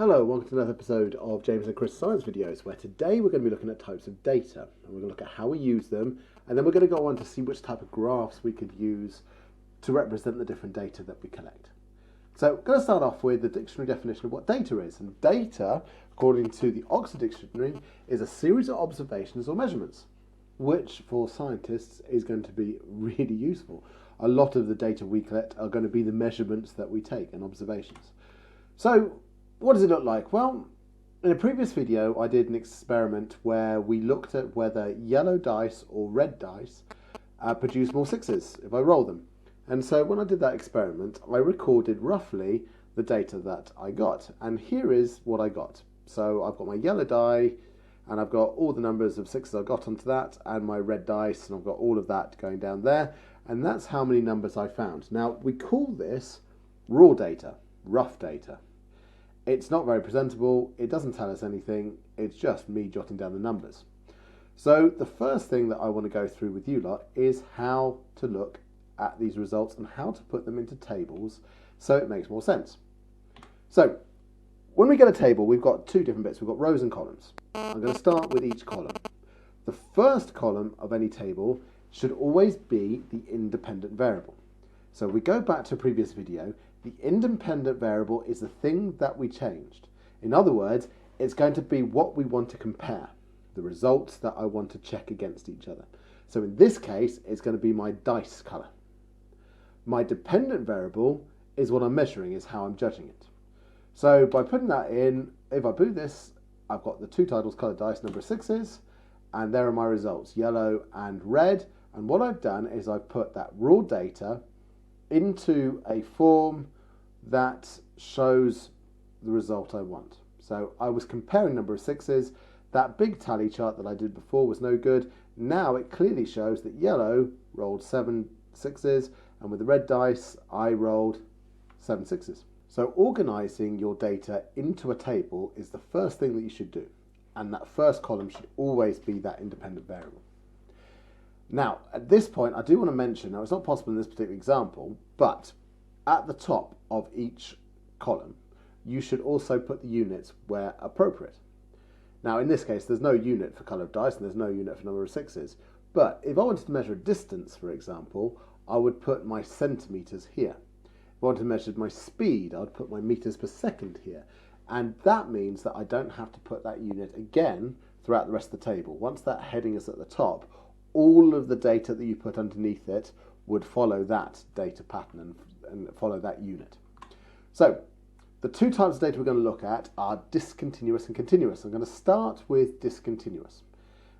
Hello, welcome to another episode of James and Chris Science Videos, where today we're going to be looking at types of data, and we're going to look at how we use them, and then we're going to go on to see which type of graphs we could use to represent the different data that we collect. So we're going to start off with the dictionary definition of what data is, and data, according to the Oxford Dictionary, is a series of observations or measurements, which for scientists is going to be really useful. A lot of the data we collect are going to be the measurements that we take and observations. So what does it look like? Well, in a previous video I did an experiment where we looked at whether yellow dice or red dice produce more sixes if I roll them. And so when I did that experiment, I recorded roughly the data that I got. And here is what I got. So I've got my yellow die, and I've got all the numbers of sixes I got onto that, and my red dice, and I've got all of that going down there. And that's how many numbers I found. Now, we call this raw data, rough data. It's not very presentable, it doesn't tell us anything, it's just me jotting down the numbers. So the first thing that I want to go through with you lot is how to look at these results and how to put them into tables so it makes more sense. So when we get a table, we've got two different bits. We've got rows and columns. I'm going to start with each column. The first column of any table should always be the independent variable. So we go back to a previous video. The independent variable is the thing that we changed. In other words, it's going to be what we want to compare, the results that I want to check against each other. So in this case, it's going to be my dice colour. My dependent variable is what I'm measuring, is how I'm judging it. So by putting that in, if I do this, I've got the two titles, coloured dice, number of sixes, and there are my results, yellow and red. And what I've done is I've put that raw data into a form that shows the result I want. So I was comparing number of sixes. That big tally chart that I did before was no good. Now it clearly shows that yellow rolled 7 sixes, and with the red dice I rolled 7 sixes. So organising your data into a table is the first thing that you should do, and that first column should always be that independent variable. Now, at this point, I do want to mention, now it's not possible in this particular example, but at the top of each column, you should also put the units where appropriate. Now, in this case, there's no unit for colour of dice and there's no unit for number of sixes. But if I wanted to measure a distance, for example, I would put my centimetres here. If I wanted to measure my speed, I would put my metres per second here. And that means that I don't have to put that unit again throughout the rest of the table. Once that heading is at the top, all of the data that you put underneath it would follow that data pattern and follow that unit. So the two types of data we're going to look at are discontinuous and continuous. I'm going to start with discontinuous.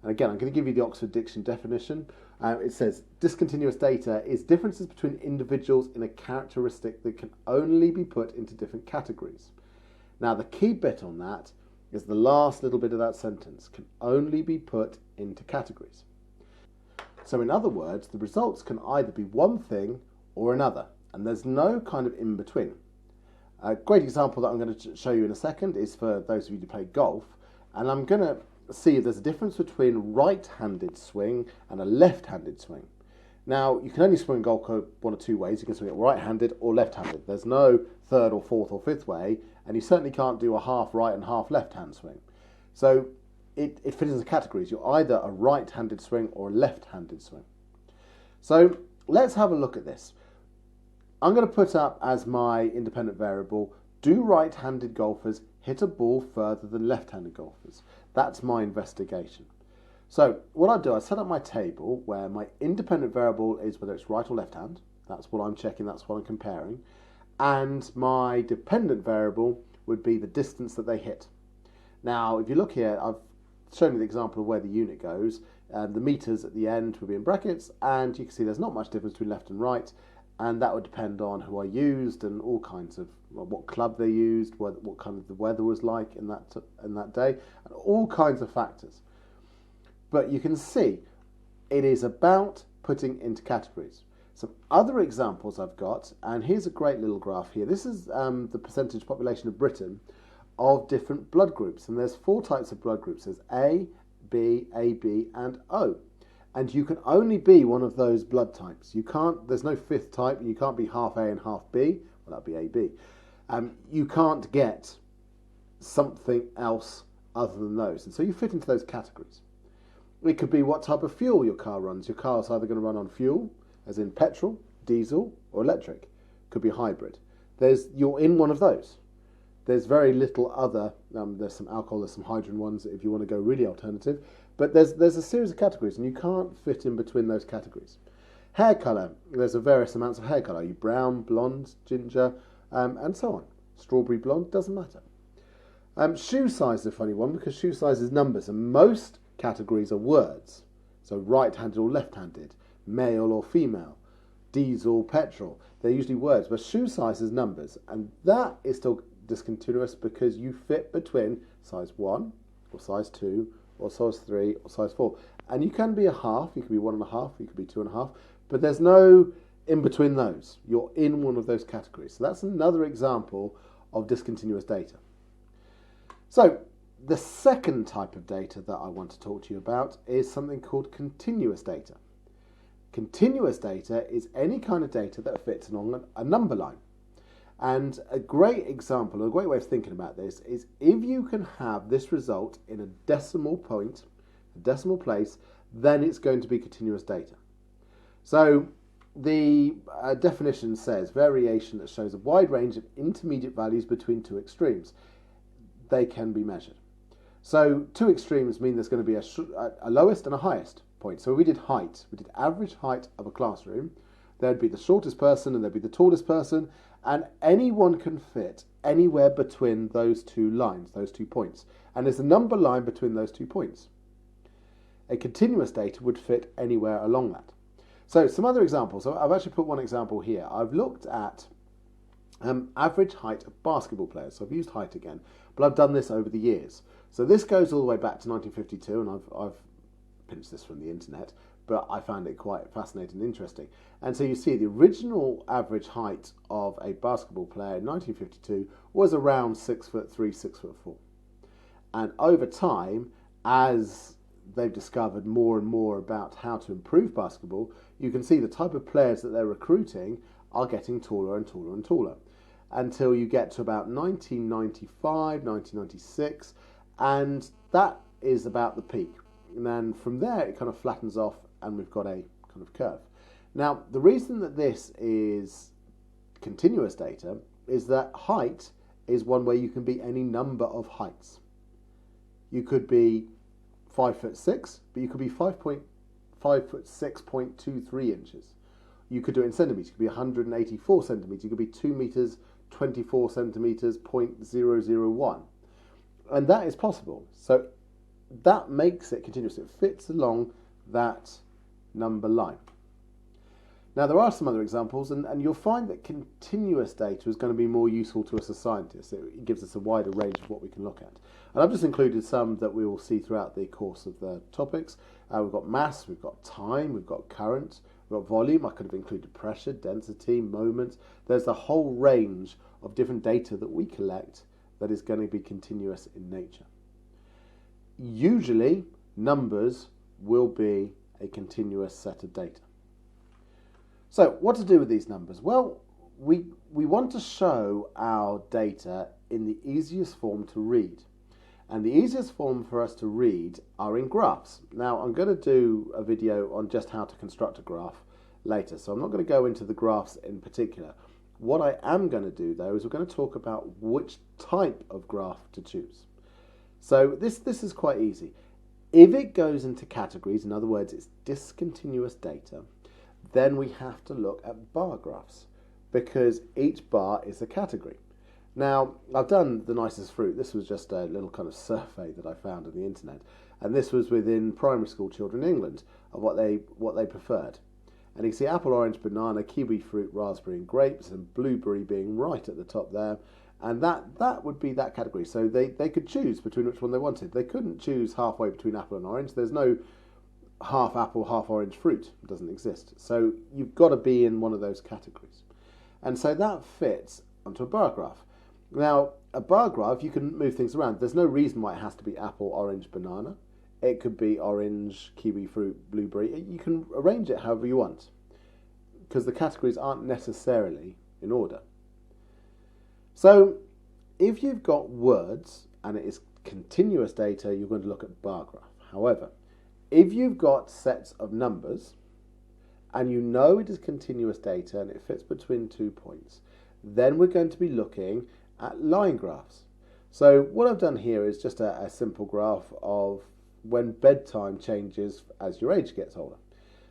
And again, I'm going to give you the Oxford Dictionary definition. It says discontinuous data is differences between individuals in a characteristic that can only be put into different categories. Now the key bit on that is the last little bit of that sentence, can only be put into categories. So in other words, the results can either be one thing or another, and there's no kind of in between. A great example that I'm going to show you in a second is for those of you who play golf, and I'm going to see if there's a difference between right-handed swing and a left-handed swing. Now, you can only swing golf one of two ways. You can swing it right-handed or left-handed. There's no third or fourth or fifth way, and you certainly can't do a half right and half left-hand swing. So it fits into categories. You're either a right-handed swing or a left-handed swing. So let's have a look at this. I'm going to put up as my independent variable, do right-handed golfers hit a ball further than left-handed golfers? That's my investigation. So what I do, I set up my table where my independent variable is whether it's right or left hand. That's what I'm checking, that's what I'm comparing. And my dependent variable would be the distance that they hit. Now, if you look here, I've shown you the example of where the unit goes. The meters at the end will be in brackets, and you can see there's not much difference between left and right, and that would depend on who I used and all kinds of, well, what club they used, what kind of the weather was like in that day, and all kinds of factors. But you can see it is about putting into categories. Some other examples I've got, and here's a great little graph here. This is the percentage population of Britain of different blood groups, and there's 4 types of blood groups. There's A, B, AB, and O. And you can only be one of those blood types. You can't, there's no fifth type, you can't be half A and half B, well that'd be AB. You can't get something else other than those. And so you fit into those categories. It could be what type of fuel your car runs. Your car is either going to run on fuel, as in petrol, diesel, or electric. It could be hybrid. You're in one of those. There's very little other, there's some alcohol, there's some hydrogen ones if you want to go really alternative, but there's a series of categories and you can't fit in between those categories. Hair colour, there's a various amounts of hair colour. Are you brown, blonde, ginger, and so on. Strawberry blonde, doesn't matter. Shoe size is a funny one because shoe size is numbers and most categories are words. So right-handed or left-handed, male or female, diesel, petrol. They're usually words, but shoe size is numbers, and that is still discontinuous because you fit between size 1 or size 2 or size 3 or size 4. And you can be a half, you can be 1.5, you could be 2.5, but there's no in between those. You're in one of those categories. So that's another example of discontinuous data. So the second type of data that I want to talk to you about is something called continuous data. Continuous data is any kind of data that fits along a number line. And a great example, a great way of thinking about this is if you can have this result in a decimal point, a decimal place, then it's going to be continuous data. So the definition says variation that shows a wide range of intermediate values between two extremes. They can be measured. So two extremes mean there's going to be a lowest and a highest point. So we did height, we did average height of a classroom. There'd be the shortest person and there'd be the tallest person, and anyone can fit anywhere between those two lines, those 2 points. And there's a number line between those 2 points. A continuous data would fit anywhere along that. So some other examples. So I've actually put one example here. I've looked at average height of basketball players. So I've used height again, but I've done this over the years. So this goes all the way back to 1952, and I've pinched this from the internet, but I found it quite fascinating and interesting. And so you see the original average height of a basketball player in 1952 was around 6'3", 6'4". And over time, as they've discovered more and more about how to improve basketball, you can see the type of players that they're recruiting are getting taller and taller and taller until you get to about 1995, 1996, and that is about the peak. And then from there it kind of flattens off and we've got a kind of curve. Now, the reason that this is continuous data is that height is one way you can be any number of heights. You could be 5'6", but you could be 5'6.23 inches. You could do it in centimetres. You could be 184 centimetres. You could be 2 meters, 24 centimetres, 0.001. And that is possible. So that makes it continuous. It fits along that number line. Now, there are some other examples, and you'll find that continuous data is going to be more useful to us as scientists. It gives us a wider range of what we can look at. And I've just included some that we will see throughout the course of the topics. We've got mass, we've got time, we've got current, we've got volume. I could have included pressure, density, moment. There's a whole range of different data that we collect that is going to be continuous in nature. Usually, numbers will be a continuous set of data. So, what to do with these numbers? Well, we want to show our data in the easiest form to read. And the easiest form for us to read are in graphs. Now, I'm going to do a video on just how to construct a graph later, so I'm not going to go into the graphs in particular. What I am going to do, though, is we're going to talk about which type of graph to choose. So this is quite easy. If it goes into categories, in other words, it's discontinuous data, then we have to look at bar graphs because each bar is a category. Now, I've done the nicest fruit. This was just a little kind of survey that I found on the internet, and this was within primary school children in England of what they preferred. And you can see apple, orange, banana, kiwi fruit, raspberry and grapes, and blueberry being right at the top there. And that would be that category. So they could choose between which one they wanted. They couldn't choose halfway between apple and orange. There's no half apple, half orange fruit. It doesn't exist. So you've got to be in one of those categories. And so that fits onto a bar graph. Now, a bar graph, you can move things around. There's no reason why it has to be apple, orange, banana. It could be orange, kiwi fruit, blueberry. You can arrange it however you want because the categories aren't necessarily in order. So if you've got words and it is continuous data, you're going to look at bar graph. However, if you've got sets of numbers and you know it is continuous data and it fits between 2 points, then we're going to be looking at line graphs. So what I've done here is just a simple graph of when bedtime changes as your age gets older.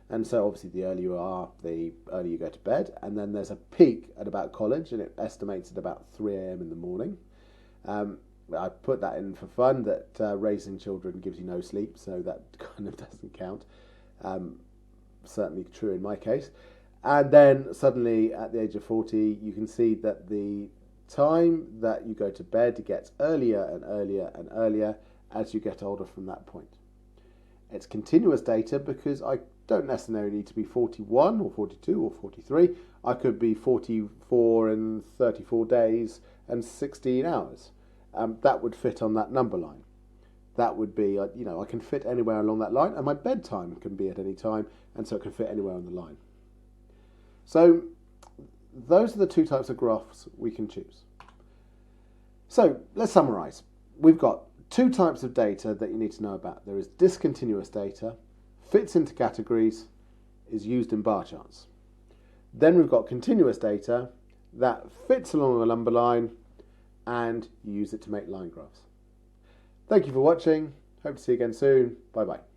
And so obviously the earlier you are, the earlier you go to bed, and then there's a peak at about college, and it estimates at about 3 a.m. in the morning. I put that in for fun, that raising children gives you no sleep, so that kind of doesn't count. Certainly true in my case. And then suddenly at the age of 40, you can see that the time that you go to bed gets earlier and earlier and earlier as you get older from that point. It's continuous data because I don't necessarily need to be 41 or 42 or 43. I could be 44 and 34 days and 16 hours. That would fit on that number line. That would be, I can fit anywhere along that line, and my bedtime can be at any time, and so it can fit anywhere on the line. So those are the 2 types of graphs we can choose. So let's summarize. We've got 2 types of data that you need to know about. There is discontinuous data, fits into categories, is used in bar charts. Then we've got continuous data that fits along a number line, and you use it to make line graphs. Thank you for watching. Hope to see you again soon. Bye bye.